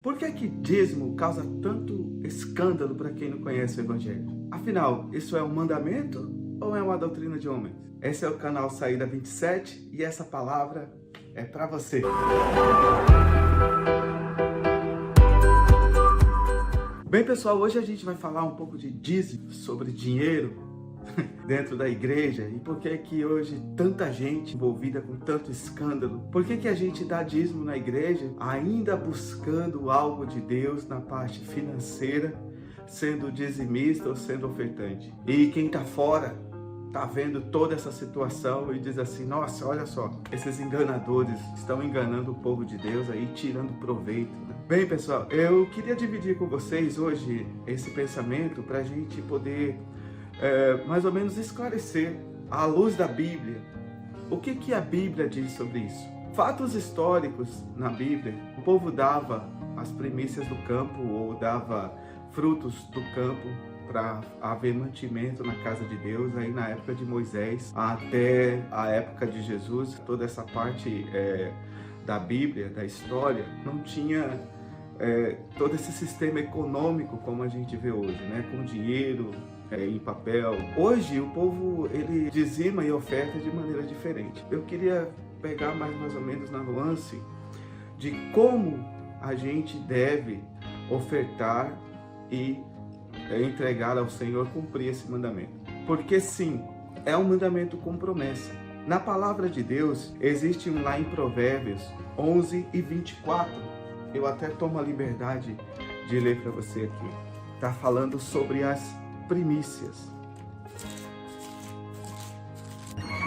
Por que que dízimo causa tanto escândalo para quem não conhece o Evangelho? Afinal, isso é um mandamento ou é uma doutrina de homens? Esse é o canal Saída 27 e essa palavra é para você. Bem, pessoal, hoje a gente vai falar um pouco de dízimo, sobre dinheiro dentro da igreja e por que que hoje tanta gente envolvida com tanto escândalo. Por que que a gente dá dízimo na igreja ainda buscando algo de Deus na parte financeira, sendo dizimista ou sendo ofertante? E quem está fora tá vendo toda essa situação e diz assim: nossa, olha só, esses enganadores estão enganando o povo de Deus aí, tirando proveito, né? Bem, pessoal, eu queria dividir com vocês hoje esse pensamento para a gente poder mais ou menos esclarecer, à luz da Bíblia, o que a Bíblia diz sobre isso. Fatos históricos na Bíblia: o povo dava as primícias do campo ou dava frutos do campo para haver mantimento na casa de Deus, aí na época de Moisés até a época de Jesus. Toda essa parte da Bíblia, da história, não tinha todo esse sistema econômico como a gente vê hoje, né? Com dinheiro em papel. Hoje o povo ele dizima e oferta de maneira diferente. Eu queria pegar mais ou menos na nuance de como a gente deve ofertar e entregar ao Senhor, cumprir esse mandamento. Porque sim, é um mandamento com promessa. Na palavra de Deus, existe um lá em Provérbios 11 e 24. Eu até tomo a liberdade de ler para você aqui. Está falando sobre as primícias.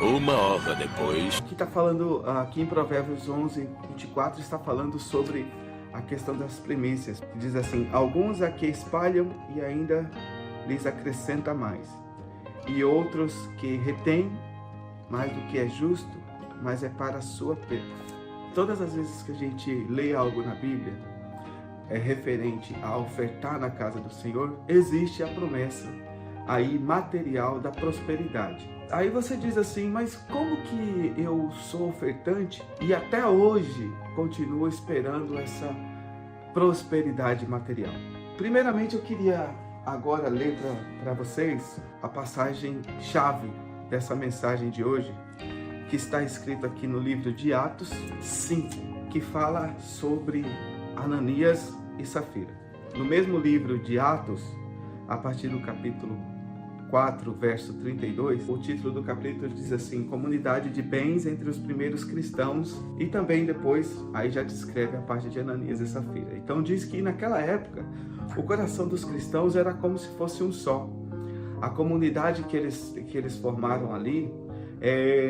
Uma hora depois. Aqui está falando, aqui em Provérbios 11, 24, está falando sobre a questão das primícias. Diz assim: alguns aqui espalham e ainda lhes acrescenta mais, e outros que retêm mais do que é justo, mas é para a sua perda. Todas as vezes que a gente lê algo na Bíblia referente a ofertar na casa do Senhor, existe a promessa aí material da prosperidade. Aí você diz assim: mas como que eu sou ofertante e até hoje continuo esperando essa prosperidade material? Primeiramente, eu queria agora ler para vocês a passagem chave dessa mensagem de hoje, que está escrito aqui no livro de Atos 5, que fala sobre Ananias e Safira. No mesmo livro de Atos, a partir do capítulo 4, verso 32, o título do capítulo diz assim: comunidade de bens entre os primeiros cristãos, e também depois, aí já descreve a parte de Ananias e Safira. Então diz que naquela época, o coração dos cristãos era como se fosse um só. A comunidade que eles formaram ali,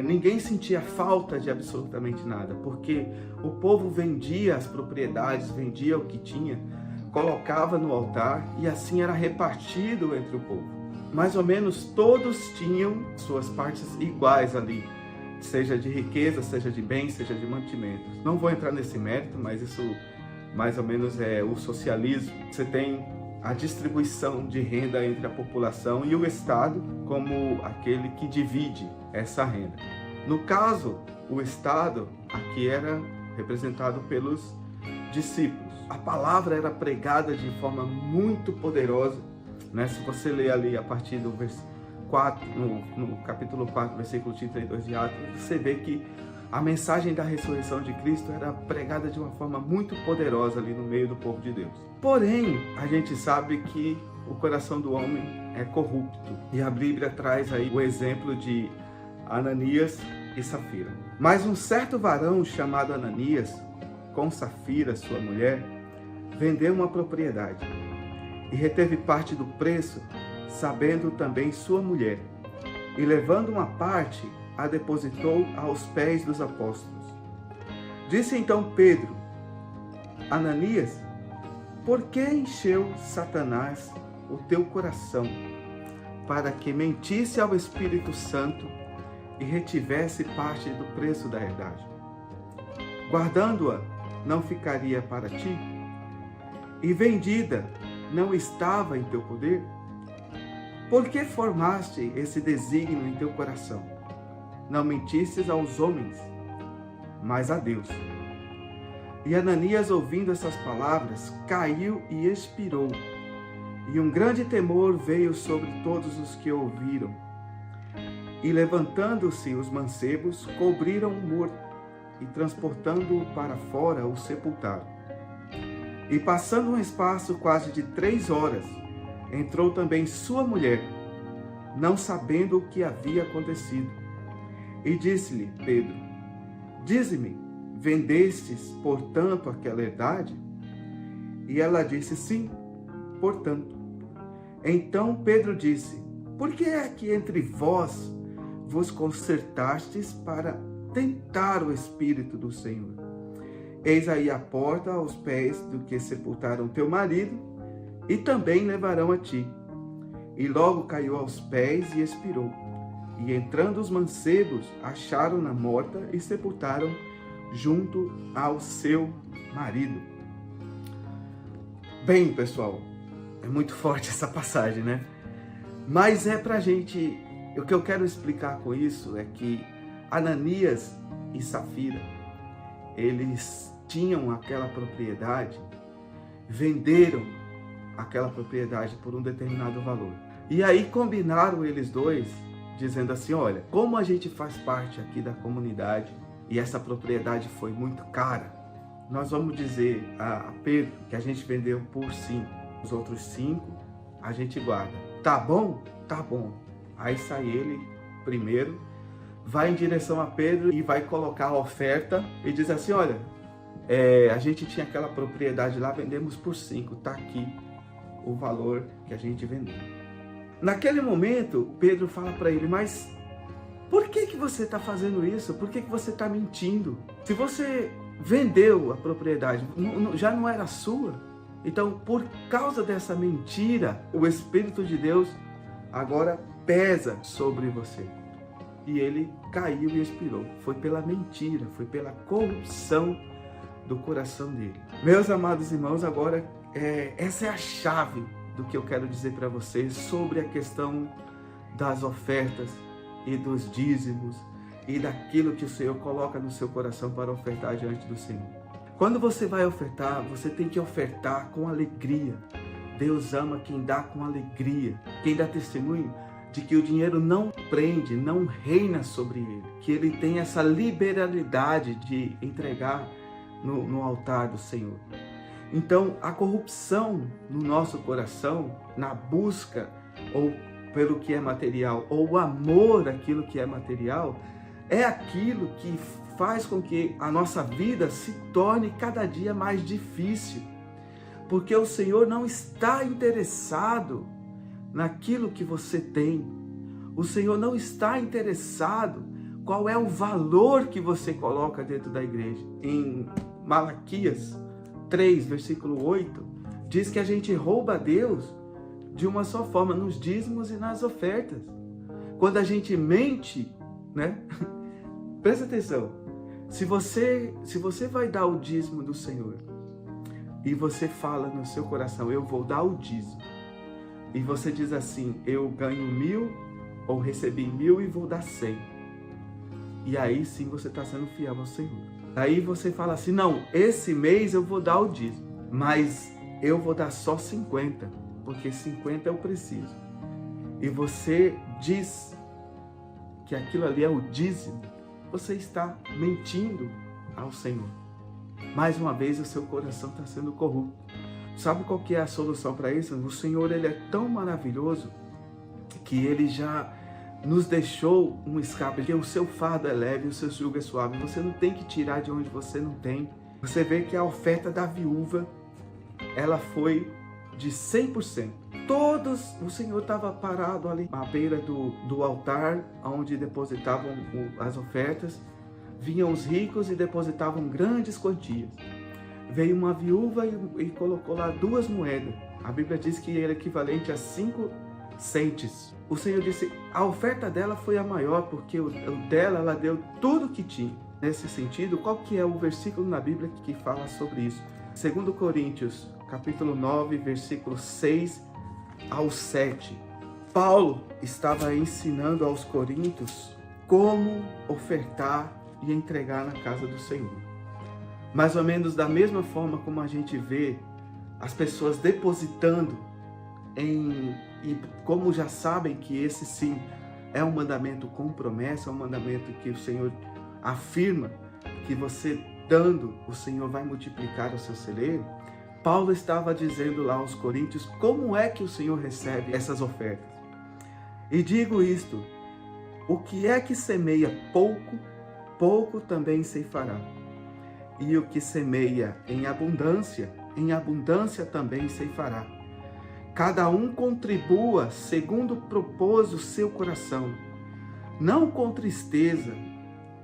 ninguém sentia falta de absolutamente nada, porque o povo vendia as propriedades, vendia o que tinha, colocava no altar e assim era repartido entre o povo. Mais ou menos todos tinham suas partes iguais ali, seja de riqueza, seja de bens, seja de mantimentos. Não vou entrar nesse mérito, mas isso mais ou menos é o socialismo. Você tem a distribuição de renda entre a população e o Estado como aquele que divide essa renda. No caso, o Estado aqui era representado pelos discípulos. A palavra era pregada de forma muito poderosa, né? Se você ler ali a partir do verso 4, no capítulo 4, versículo 32 de Atos, você vê que a mensagem da ressurreição de Cristo era pregada de uma forma muito poderosa ali no meio do povo de Deus. Porém, a gente sabe que o coração do homem é corrupto. E a Bíblia traz aí o exemplo de Ananias e Safira. Mas um certo varão chamado Ananias, com Safira, sua mulher, vendeu uma propriedade e reteve parte do preço, sabendo também sua mulher. E levando uma parte, a depositou aos pés dos apóstolos. Disse então Pedro: Ananias, por que encheu Satanás o teu coração, para que mentisse ao Espírito Santo e retivesse parte do preço da herdade? Guardando-a, não ficaria para ti? E vendida, não estava em teu poder? Por que formaste esse desígnio em teu coração? Não mentisses aos homens, mas a Deus. E Ananias, ouvindo essas palavras, caiu e expirou. E um grande temor veio sobre todos os que ouviram. E levantando-se os mancebos, cobriram o morto, e transportando-o para fora, o sepultaram. E passando um espaço quase de 3 horas, entrou também sua mulher, não sabendo o que havia acontecido. E disse-lhe Pedro: dize-me, vendestes, portanto, aquela herdade? E ela disse: sim, portanto. Então Pedro disse: por que é que entre vós vos concertastes para tentar o Espírito do Senhor? Eis aí a porta aos pés do que sepultaram teu marido, e também levarão a ti. E logo caiu aos pés e expirou. E entrando os mancebos, acharam-na morta e sepultaram junto ao seu marido. Bem, pessoal, é muito forte essa passagem, né? Mas é pra gente... O que eu quero explicar com isso é que Ananias e Safira, eles tinham aquela propriedade, venderam aquela propriedade por um determinado valor. E aí combinaram eles dois, dizendo assim: olha, como a gente faz parte aqui da comunidade e essa propriedade foi muito cara, nós vamos dizer a Pedro que a gente vendeu por 5. Os outros 5 a gente guarda. Tá bom? Tá bom. Aí sai ele primeiro, vai em direção a Pedro e vai colocar a oferta e diz assim: olha, a gente tinha aquela propriedade lá, vendemos por 5, tá aqui o valor que a gente vendeu. Naquele momento, Pedro fala para ele: mas por que você está fazendo isso? Por que você está mentindo? Se você vendeu a propriedade, já não era sua. Então, por causa dessa mentira, o Espírito de Deus agora pesa sobre você. E ele caiu e expirou. Foi pela mentira, foi pela corrupção do coração dele. Meus amados irmãos, agora essa é a chave do que eu quero dizer para vocês sobre a questão das ofertas e dos dízimos e daquilo que o Senhor coloca no seu coração para ofertar diante do Senhor. Quando você vai ofertar, você tem que ofertar com alegria. Deus ama quem dá com alegria, quem dá testemunho de que o dinheiro não prende, não reina sobre ele, que ele tem essa liberalidade de entregar no altar do Senhor. Então, a corrupção no nosso coração, na busca ou pelo que é material, ou o amor àquilo que é material, é aquilo que faz com que a nossa vida se torne cada dia mais difícil. Porque o Senhor não está interessado naquilo que você tem. O Senhor não está interessado qual é o valor que você coloca dentro da igreja. Em Malaquias 3, versículo 8, diz que a gente rouba a Deus de uma só forma, nos dízimos e nas ofertas. Quando a gente mente, né? Presta atenção. Se você vai dar o dízimo do Senhor e você fala no seu coração: eu vou dar o dízimo, e você diz assim: eu ganho 1.000 ou recebi 1.000 e vou dar 100. E aí sim você está sendo fiel ao Senhor. Aí você fala assim: não, esse mês eu vou dar o dízimo, mas eu vou dar só 50, porque 50 eu preciso. E você diz que aquilo ali é o dízimo, você está mentindo ao Senhor. Mais uma vez o seu coração está sendo corrupto. Sabe qual que é a solução para isso? O Senhor, ele é tão maravilhoso que ele já nos deixou um escape, que o seu fardo é leve, o seu jugo é suave. Você não tem que tirar de onde você não tem. Você vê que a oferta da viúva, ela foi de 100%. O Senhor estava parado ali à beira do altar, onde depositavam as ofertas. Vinham os ricos e depositavam grandes quantias. Veio uma viúva e colocou lá 2 moedas. A Bíblia diz que era equivalente a 5 centes. O Senhor disse: a oferta dela foi a maior, porque o dela, ela deu tudo que tinha. Nesse sentido, qual que é o versículo na Bíblia que fala sobre isso? 2 Coríntios, capítulo 9, versículo 6 ao 7. Paulo estava ensinando aos coríntios como ofertar e entregar na casa do Senhor. Mais ou menos da mesma forma como a gente vê as pessoas depositando e como já sabem que esse sim é um mandamento com promessa, é um mandamento que o Senhor afirma que você dando, o Senhor vai multiplicar o seu celeiro. Paulo estava dizendo lá aos Coríntios como é que o Senhor recebe essas ofertas. E digo isto, o que é que semeia pouco, pouco também ceifará. E o que semeia em abundância também ceifará. Cada um contribua segundo propôs o seu coração, não com tristeza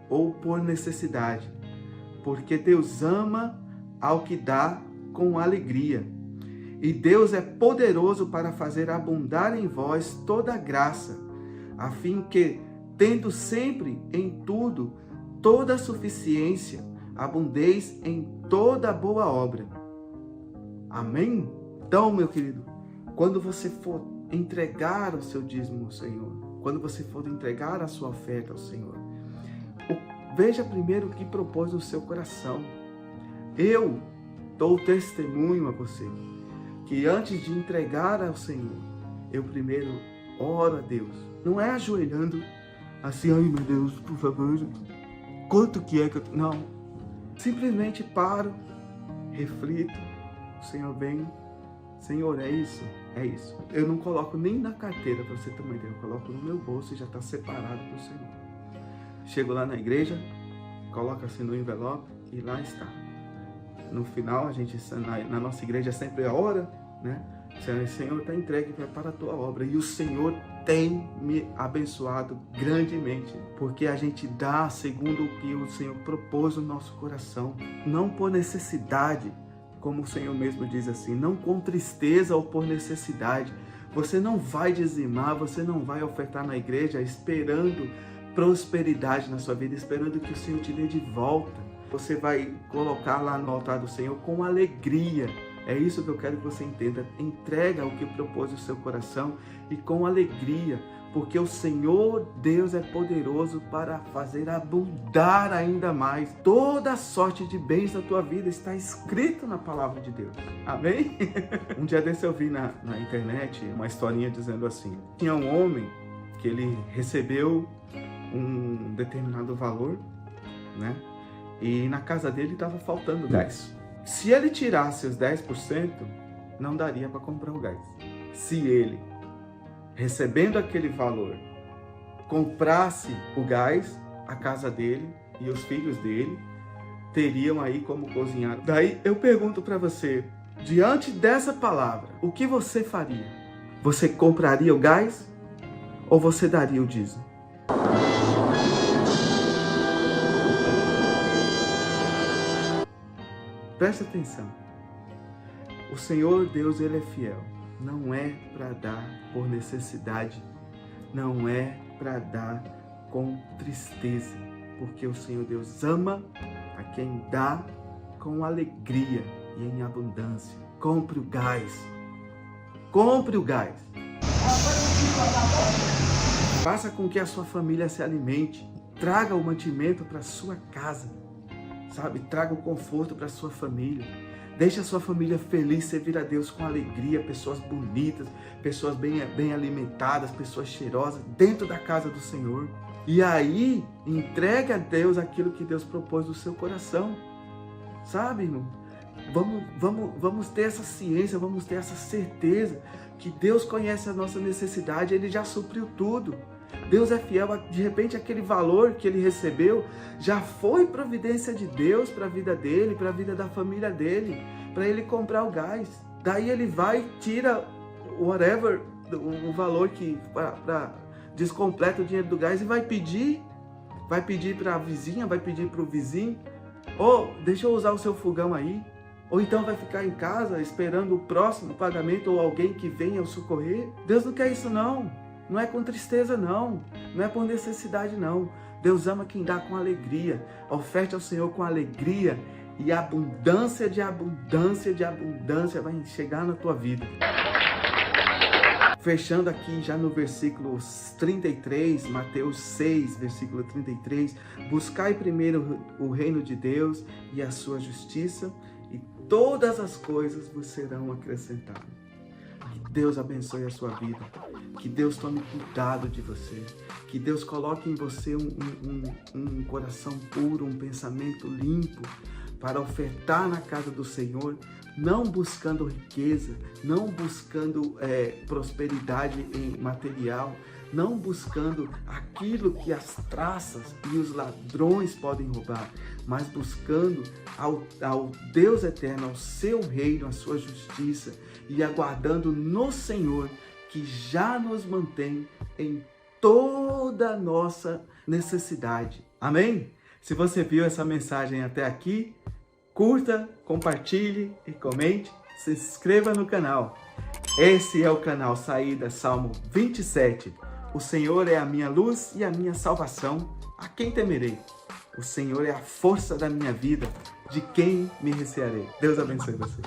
ou por necessidade, porque Deus ama ao que dá com alegria. E Deus é poderoso para fazer abundar em vós toda a graça, a fim que, tendo sempre em tudo toda a suficiência, abundeis em toda boa obra. Amém? Então, meu querido, quando você for entregar o seu dízimo ao Senhor, quando você for entregar a sua oferta ao Senhor, veja primeiro o que propôs no seu coração. Eu dou testemunho a você que antes de entregar ao Senhor, eu primeiro oro a Deus. Não é ajoelhando assim, ai meu Deus, por favor, quanto que é que eu... Não. Simplesmente paro, reflito, o Senhor vem, Senhor, é isso, é isso. Eu não coloco nem na carteira, para você ter uma ideia, eu coloco no meu bolso e já está separado para o Senhor. Chego lá na igreja, coloco assim no envelope e lá está. No final, a gente, na nossa igreja sempre ora, né? Senhor, está entregue para a tua obra. E o Senhor tem me abençoado grandemente, porque a gente dá segundo o que o Senhor propôs no nosso coração, não por necessidade, como o Senhor mesmo diz assim, não com tristeza ou por necessidade. Você não vai dizimar, você não vai ofertar na igreja esperando prosperidade na sua vida, esperando que o Senhor te dê de volta. Você vai colocar lá no altar do Senhor com alegria. É isso que eu quero que você entenda. Entrega o que propôs o seu coração e com alegria, porque o Senhor Deus é poderoso para fazer abundar ainda mais. Toda sorte de bens na tua vida está escrito na palavra de Deus. Amém? Um dia desse eu vi na internet uma historinha dizendo assim: tinha um homem que ele recebeu um determinado valor, né? E na casa dele estava faltando gás. Se ele tirasse os 10%, não daria para comprar o gás. Se ele, recebendo aquele valor, comprasse o gás, a casa dele e os filhos dele teriam aí como cozinhar. Daí eu pergunto para você, diante dessa palavra, o que você faria? Você compraria o gás ou você daria o dízimo? Presta atenção. O Senhor Deus, Ele é fiel. Não é para dar por necessidade. Não é para dar com tristeza. Porque o Senhor Deus ama a quem dá com alegria e em abundância. Compre o gás. Compre o gás. Faça com que a sua família se alimente. Traga o mantimento para a sua casa. Sabe, traga o conforto para a sua família. Deixe a sua família feliz, servir a Deus com alegria, pessoas bonitas, pessoas bem alimentadas, pessoas cheirosas dentro da casa do Senhor. E aí, entregue a Deus aquilo que Deus propôs no seu coração. Sabe, irmão? Vamos ter essa ciência, vamos ter essa certeza que Deus conhece a nossa necessidade, Ele já supriu tudo. Deus é fiel, de repente aquele valor que ele recebeu já foi providência de Deus para a vida dele, para a vida da família dele, para ele comprar o gás. Daí ele vai, tira whatever, o valor que para descompleta o dinheiro do gás e vai pedir para a vizinha, vai pedir para o vizinho, deixa eu usar o seu fogão aí. Ou então vai ficar em casa esperando o próximo pagamento ou alguém que venha o socorrer. Deus não quer isso não. Não é com tristeza não, não é por necessidade não. Deus ama quem dá com alegria. Oferte ao Senhor com alegria e abundância de abundância de abundância vai chegar na tua vida. Fechando aqui já no versículo 33, Mateus 6, versículo 33, buscai primeiro o reino de Deus e a sua justiça, e todas as coisas vos serão acrescentadas. Que Deus abençoe a sua vida, que Deus tome cuidado de você, que Deus coloque em você um coração puro, um pensamento limpo, para ofertar na casa do Senhor, não buscando riqueza, não buscando prosperidade material, não buscando aquilo que as traças e os ladrões podem roubar, mas buscando ao Deus eterno, ao seu reino, a sua justiça, e aguardando no Senhor, que já nos mantém em toda a nossa necessidade. Amém? Se você viu essa mensagem até aqui, curta, compartilhe e comente, se inscreva no canal. Esse é o canal Saída Salmo 27. O Senhor é a minha luz e a minha salvação, a quem temerei? O Senhor é a força da minha vida, de quem me recearei? Deus abençoe você.